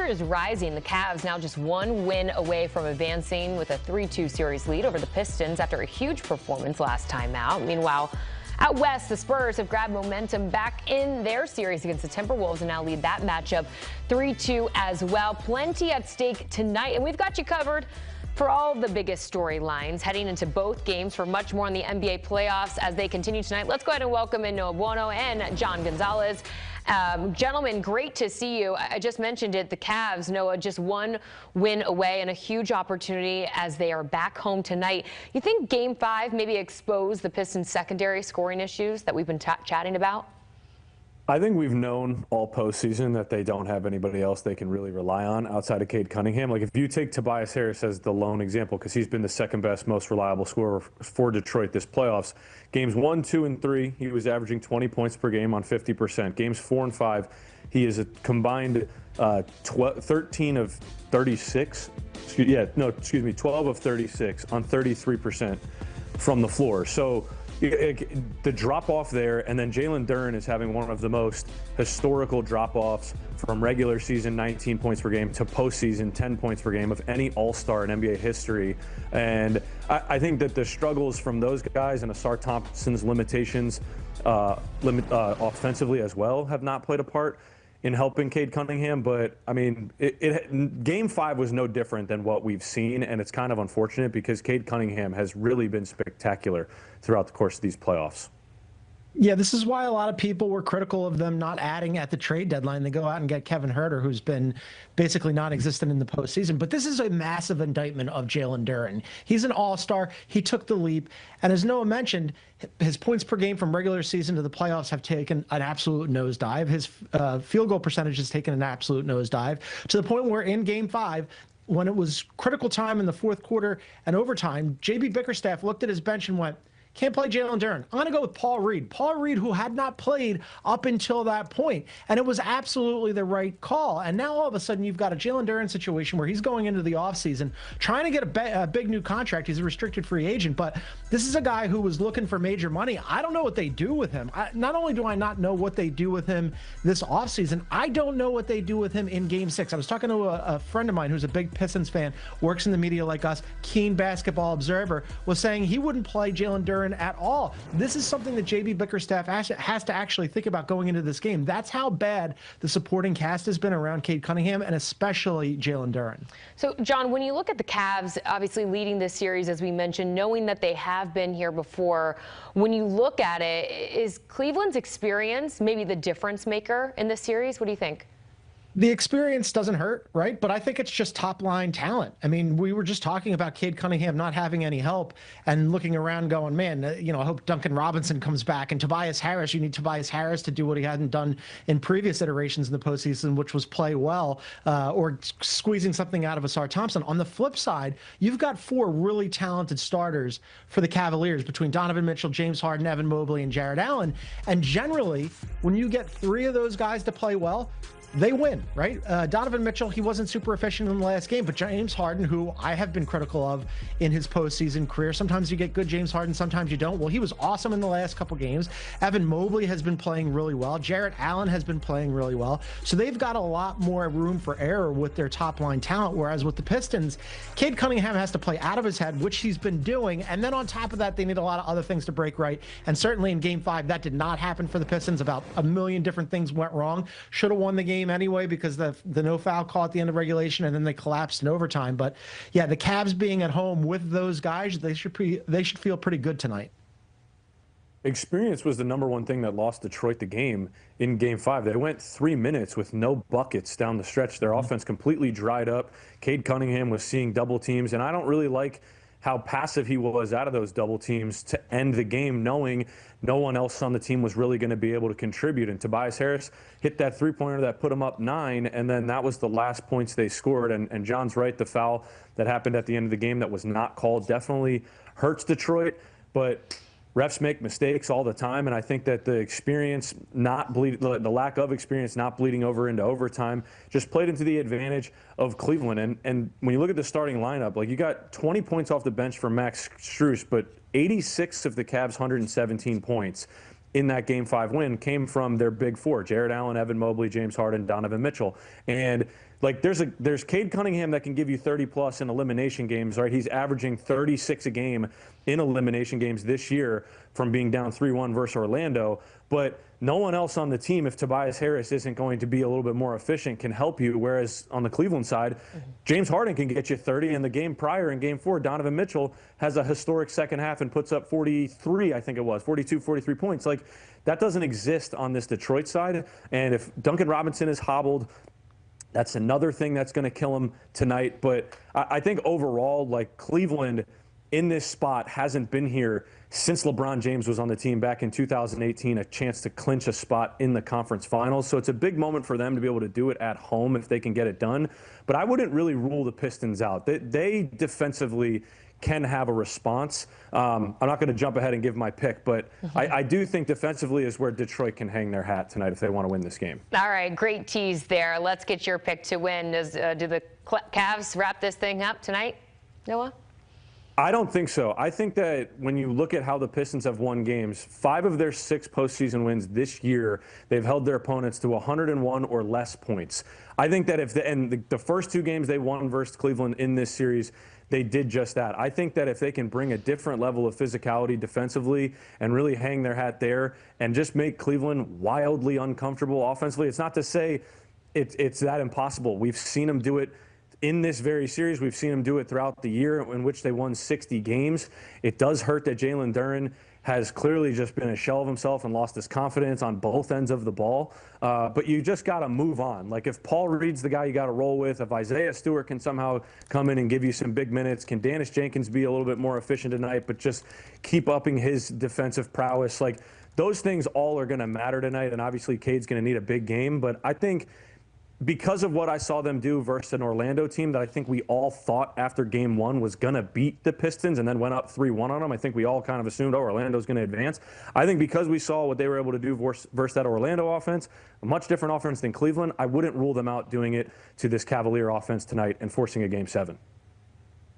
pressure is rising. The Cavs now just one win away from advancing with a 3-2 series lead over the Pistons after a huge performance last time out. Meanwhile, out west, the Spurs have grabbed momentum back in their series against the Timberwolves and now lead that matchup 3-2 as well. Plenty at stake tonight, and we've got you covered for all of the biggest storylines heading into both games. For much more on the NBA playoffs as they continue tonight, let's go ahead and welcome in Noah Buono and John Gonzalez. Gentlemen, great to see you. I just mentioned it, the Cavs, Noah, just one win away and a huge opportunity as they are back home tonight. You think Game 5 maybe exposed the Pistons' secondary scoring issues that we've been chatting about? I think we've known all postseason that they don't have anybody else they can really rely on outside of Cade Cunningham. Like, if you take Tobias Harris as the lone example, because he's been the second best, most reliable scorer for Detroit this playoffs, games 1, 2, and 3, he was averaging 20 points per game on 50%. Games 4 and 5, he is a combined 13 of 36. 12 of 36 on 33% from the floor. So the drop-off there, and then Jalen Duren is having one of the most historical drop-offs from regular season 19 points per game to postseason 10 points per game of any All-Star in NBA history. And I think that the struggles from those guys and Asar Thompson's limitations offensively as well have not played a part in helping Cade Cunningham. But, I mean, Game 5 was no different than what we've seen, and it's kind of unfortunate because Cade Cunningham has really been spectacular throughout the course of these playoffs. Yeah, this is why a lot of people were critical of them not adding at the trade deadline. They go out and get Kevin Huerter, who's been basically non-existent in the postseason. But this is a massive indictment of Jalen Duren. He's an all-star. He took the leap. And as Noah mentioned, his points per game from regular season to the playoffs have taken an absolute nosedive. His field goal percentage has taken an absolute nosedive to the point where in Game 5, when it was critical time in the fourth quarter and overtime, J.B. Bickerstaff looked at his bench and went, "Can't play Jalen Duren. I'm going to go with Paul Reed." Paul Reed, who had not played up until that point. And it was absolutely the right call. And now all of a sudden you've got a Jalen Duren situation where he's going into the offseason trying to get a big new contract. He's a restricted free agent. But this is a guy who was looking for major money. I don't know what they do with him. Not only do I not know what they do with him this offseason, I don't know what they do with him in Game 6. I was talking to a friend of mine who's a big Pistons fan, works in the media like us, keen basketball observer, was saying he wouldn't play Jalen Duren at all. This is something that J.B. Bickerstaff has to actually think about going into this game. That's how bad the supporting cast has been around Cade Cunningham and especially Jalen Duren. So, John, when you look at the Cavs obviously leading this series, as we mentioned, knowing that they have been here before, when you look at it, is Cleveland's experience maybe the difference maker in this series? What do you think? The experience doesn't hurt, right? But I think it's just top-line talent. I mean, we were just talking about Cade Cunningham not having any help and looking around going, man, I hope Duncan Robinson comes back. And Tobias Harris, you need Tobias Harris to do what he hadn't done in previous iterations in the postseason, which was play well or squeezing something out of Asar Thompson. On the flip side, you've got 4 really talented starters for the Cavaliers between Donovan Mitchell, James Harden, Evan Mobley, and Jarrett Allen. And generally, when you get 3 of those guys to play well, they win, right? Donovan Mitchell, he wasn't super efficient in the last game, but James Harden, who I have been critical of in his postseason career, sometimes you get good James Harden, sometimes you don't. Well, he was awesome in the last couple games. Evan Mobley has been playing really well. Jarrett Allen has been playing really well. So they've got a lot more room for error with their top-line talent, whereas with the Pistons, Cade Cunningham has to play out of his head, which he's been doing, and then on top of that, they need a lot of other things to break right. And certainly in Game 5, that did not happen for the Pistons. About a million different things went wrong. Should have won the game anyway because the no foul call at the end of regulation, and then they collapsed in overtime. But yeah, the Cavs being at home with those guys, they should feel pretty good tonight. Experience was the #1 thing that lost Detroit the game in Game 5. They went 3 minutes with no buckets down the stretch. Their offense completely dried up. Cade Cunningham was seeing double teams, and I don't really like how passive he was out of those double teams to end the game, knowing no one else on the team was really going to be able to contribute. And Tobias Harris hit that three-pointer that put him up 9, and then that was the last points they scored. And John's right, the foul that happened at the end of the game that was not called definitely hurts Detroit, but refs make mistakes all the time, and I think that the experience the lack of experience not bleeding over into overtime just played into the advantage of Cleveland. And when you look at the starting lineup, like, you got 20 points off the bench for Max Strus, but 86 of the Cavs' 117 points in that Game 5 win came from their big 4, Jarrett Allen, Evan Mobley, James Harden, Donovan Mitchell. And Like there's Cade Cunningham that can give you 30+ in elimination games, right? He's averaging 36 a game in elimination games this year from being down 3-1 versus Orlando. But no one else on the team, if Tobias Harris isn't going to be a little bit more efficient, can help you. Whereas on the Cleveland side, James Harden can get you 30. And the game prior in Game 4, Donovan Mitchell has a historic second half and puts up 43, I think it was, 42, 43 points. Like, that doesn't exist on this Detroit side. And if Duncan Robinson is hobbled, that's another thing that's going to kill him tonight. But I think overall, like, Cleveland in this spot hasn't been here since LeBron James was on the team back in 2018, a chance to clinch a spot in the conference finals. So it's a big moment for them to be able to do it at home if they can get it done. But I wouldn't really rule the Pistons out. They defensively can have a response. I'm not going to jump ahead and give my pick, but I do think defensively is where Detroit can hang their hat tonight if they want to win this game. All right, great tease there. Let's get your pick to win. Do the Cavs wrap this thing up tonight, Noah? I don't think so. I think that when you look at how the Pistons have won games, 5 of their 6 postseason wins this year, they've held their opponents to 101 or less points. I think that if the first 2 games they won versus Cleveland in this series, they did just that. I think that if they can bring a different level of physicality defensively and really hang their hat there and just make Cleveland wildly uncomfortable offensively, it's not to say it's that impossible. We've seen them do it in this very series. We've seen them do it throughout the year in which they won 60 games. It does hurt that Jalen Duren has clearly just been a shell of himself and lost his confidence on both ends of the ball. But you just got to move on. Like, if Paul Reed's the guy you got to roll with, if Isaiah Stewart can somehow come in and give you some big minutes, can Dennis Jenkins be a little bit more efficient tonight, but just keep upping his defensive prowess? Like, those things all are going to matter tonight. And obviously Cade's going to need a big game. But I think because of what I saw them do versus an Orlando team that I think we all thought after Game 1 was going to beat the Pistons and then went up 3-1 on them, I think we all kind of assumed, oh, Orlando's going to advance. I think because we saw what they were able to do versus that Orlando offense, a much different offense than Cleveland, I wouldn't rule them out doing it to this Cavalier offense tonight and forcing a Game 7.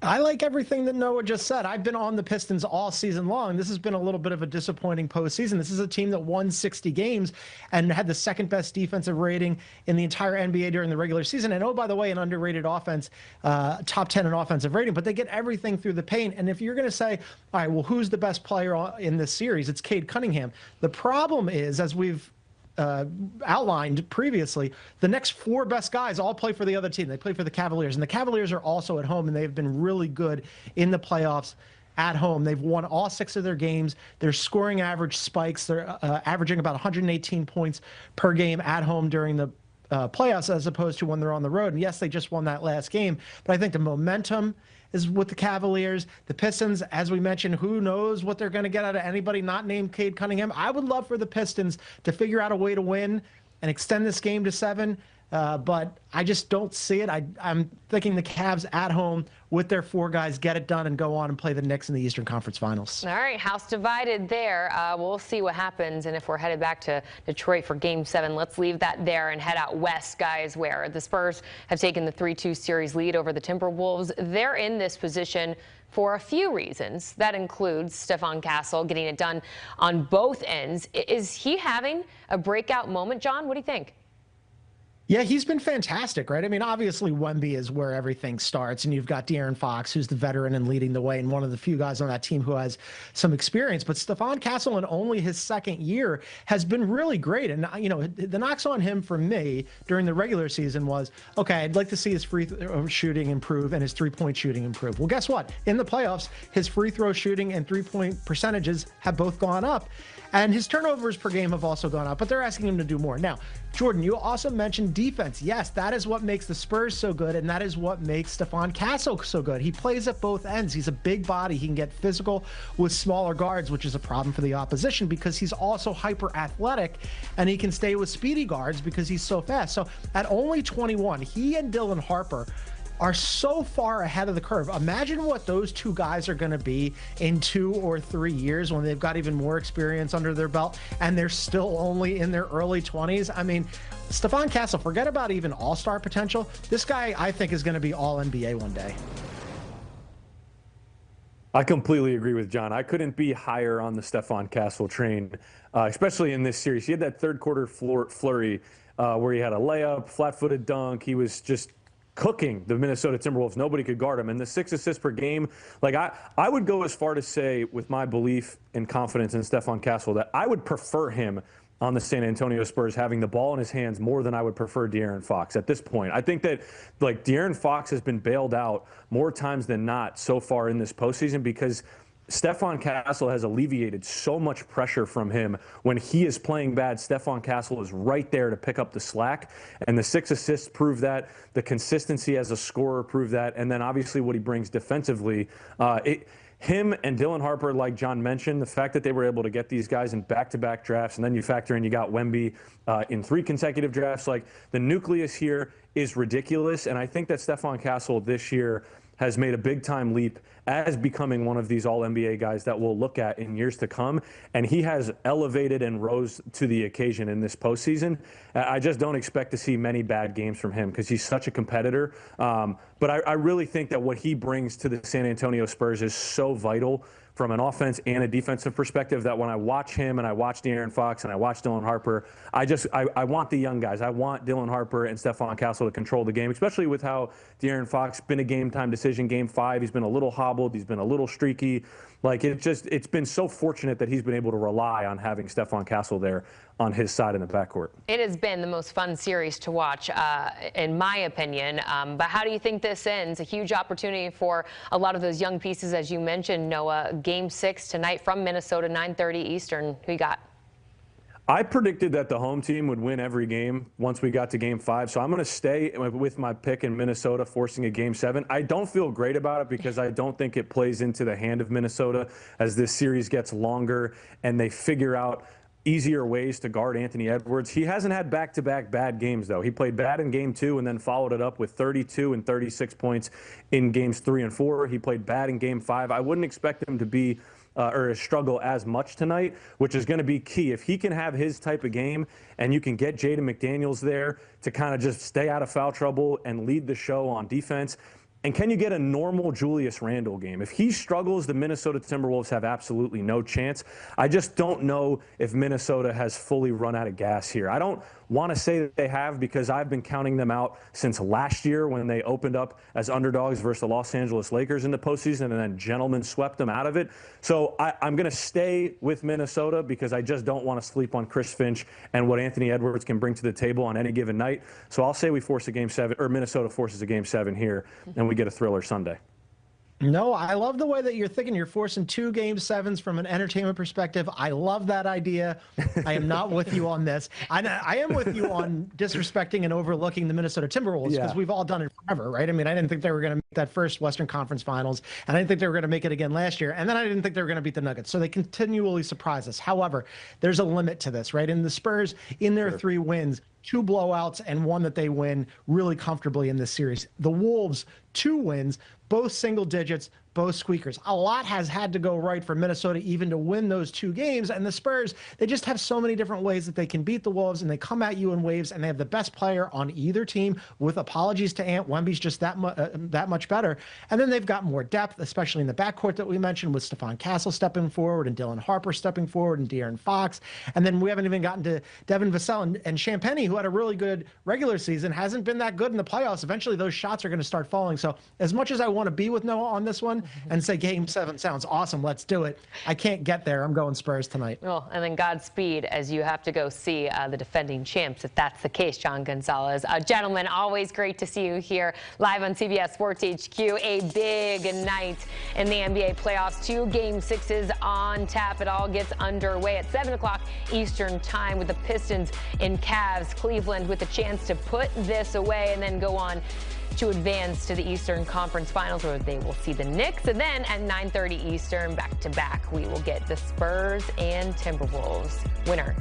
I like everything that Noah just said. I've been on the Pistons all season long. This has been a little bit of a disappointing postseason. This is a team that won 60 games and had the second best defensive rating in the entire NBA during the regular season. And, oh, by the way, an underrated offense, top 10 in offensive rating, but they get everything through the paint. And if you're going to say, all right, well, who's the best player in this series? It's Cade Cunningham. The problem is, as we've outlined previously, the next 4 best guys all play for the other team. They play for the Cavaliers, and the Cavaliers are also at home, and they've been really good in the playoffs at home. They've won all 6 of their games. Their scoring average spikes. They're averaging about 118 points per game at home during the playoffs as opposed to when they're on the road. And yes, they just won that last game, but I think the momentum is with the Cavaliers. The Pistons, as we mentioned, who knows what they're going to get out of anybody not named Cade Cunningham. I would love for the Pistons to figure out a way to win and extend this game to 7, but I just don't see it. I'm thinking the Cavs at home with their 4 guys get it done and go on and play the Knicks in the Eastern Conference Finals. All right, house divided there. We'll see what happens, and if we're headed back to Detroit for Game 7, let's leave that there and head out west, guys, where the Spurs have taken the 3-2 series lead over the Timberwolves. They're in this position for a few reasons. That includes Stephon Castle getting it done on both ends. Is he having a breakout moment, John? What do you think? Yeah, he's been fantastic, right? I mean, obviously Wemby is where everything starts, and you've got De'Aaron Fox, who's the veteran and leading the way, and one of the few guys on that team who has some experience. But Stephon Castle, in only his second year, has been really great. And, you know, the knocks on him for me during the regular season was, okay, I'd like to see his free throw shooting improve and his three-point shooting improve. Well, guess what? In the playoffs, his free throw shooting and three-point percentages have both gone up. And his turnovers per game have also gone up, but they're asking him to do more. Now, Jordan, you also mentioned defense. Yes, that is what makes the Spurs so good, and that is what makes Stephon Castle so good. He plays at both ends. He's a big body. He can get physical with smaller guards, which is a problem for the opposition because he's also hyper athletic, and he can stay with speedy guards because he's so fast. So at only 21, he and Dylan Harper are so far ahead of the curve. Imagine what those 2 guys are going to be in 2 or 3 years when they've got even more experience under their belt and they're still only in their early 20s. I mean, Stephon Castle, forget about even all-star potential. This guy, I think, is going to be all NBA one day. I completely agree with John. I couldn't be higher on the Stephon Castle train, especially in this series. He had that third quarter flurry where he had a layup, flat-footed dunk. He was just cooking the Minnesota Timberwolves. Nobody could guard him. And the 6 assists per game, like I would go as far to say, with my belief and confidence in Stephon Castle, that I would prefer him on the San Antonio Spurs having the ball in his hands more than I would prefer De'Aaron Fox at this point. I think that De'Aaron Fox has been bailed out more times than not so far in this postseason because Stephon Castle has alleviated so much pressure from him. When he is playing bad, Stephon Castle is right there to pick up the slack. And the 6 assists prove that. The consistency as a scorer prove that. And then obviously what he brings defensively, him and Dylan Harper, like John mentioned, the fact that they were able to get these guys in back-to-back drafts, and then you factor in you got Wemby in 3 consecutive drafts, like the nucleus here is ridiculous. And I think that Stephon Castle this year has made a big-time leap as becoming one of these all-NBA guys that we'll look at in years to come. And he has elevated and rose to the occasion in this postseason. I just don't expect to see many bad games from him because he's such a competitor. But I really think that what he brings to the San Antonio Spurs is so vital from an offense and a defensive perspective that when I watch him and I watch De'Aaron Fox and I watch Dylan Harper, I want the young guys. I want Dylan Harper and Stephon Castle to control the game, especially with how De'Aaron Fox been a game-time decision. Game 5, he's been a little hobbled. He's been a little streaky. Like, it's been so fortunate that he's been able to rely on having Stephon Castle there on his side in the backcourt. It has been the most fun series to watch, in my opinion. But how do you think this ends? A huge opportunity for a lot of those young pieces, as you mentioned, Noah. Game 6 tonight from Minnesota, 9:30 Eastern. Who you got? I predicted that the home team would win every game once we got to Game 5, so I'm going to stay with my pick in Minnesota, forcing a Game 7. I don't feel great about it because I don't think it plays into the hand of Minnesota as this series gets longer and they figure out easier ways to guard Anthony Edwards. He hasn't had back-to-back bad games, though. He played bad in Game 2 and then followed it up with 32 and 36 points in Games 3 and 4. He played bad in Game 5. I wouldn't expect him to be or struggle as much tonight, which is going to be key. If he can have his type of game and you can get Jaden McDaniels there to kind of just stay out of foul trouble and lead the show on defense, and can you get a normal Julius Randle game? If he struggles, the Minnesota Timberwolves have absolutely no chance. I just don't know if Minnesota has fully run out of gas here. I don't want to say that they have because I've been counting them out since last year when they opened up as underdogs versus the Los Angeles Lakers in the postseason and then gentlemen swept them out of it. So I'm going to stay with Minnesota because I just don't want to sleep on Chris Finch and what Anthony Edwards can bring to the table on any given night. So I'll say we force a Game 7, or Minnesota forces a Game 7 here, and we get a thriller Sunday. No, I love the way that you're thinking. You're forcing 2 Game 7s from an entertainment perspective. I love that idea. I am not with you on this. I am with you on disrespecting and overlooking the Minnesota Timberwolves because we've all done it forever, right? I mean, I didn't think they were going to make that first Western Conference Finals, and I didn't think they were going to make it again last year, and then I didn't think they were going to beat the Nuggets. So they continually surprise us. However, there's a limit to this, right? And the Spurs, in their 3 wins, 2 blowouts and 1 that they win really comfortably in this series. The Wolves, 2 wins, both single digits, both squeakers. A lot has had to go right for Minnesota even to win those 2 games. And the Spurs, they just have so many different ways that they can beat the Wolves, and they come at you in waves, and they have the best player on either team, with apologies to Ant. Wemby's just that much better. And then they've got more depth, especially in the backcourt that we mentioned, with Stephon Castle stepping forward and Dylan Harper stepping forward and De'Aaron Fox. And then we haven't even gotten to Devin Vassell and Champagnie, who had a really good regular season, hasn't been that good in the playoffs. Eventually those shots are going to start falling. So as much as I want to be with Noah on this one and say Game 7 sounds awesome, let's do it, I can't get there. I'm going Spurs tonight. Well, and then Godspeed as you have to go see the defending champs, if that's the case, John Gonzalez. Gentlemen, always great to see you here live on CBS Sports HQ. A big night in the NBA playoffs. 2 Game 6s on tap. It all gets underway at 7 o'clock Eastern time with the Pistons in Cavs. Cleveland with a chance to put this away and then go on to advance to the Eastern Conference Finals, where they will see the Knicks. And then at 9:30 Eastern, back-to-back, we will get the Spurs and Timberwolves winner.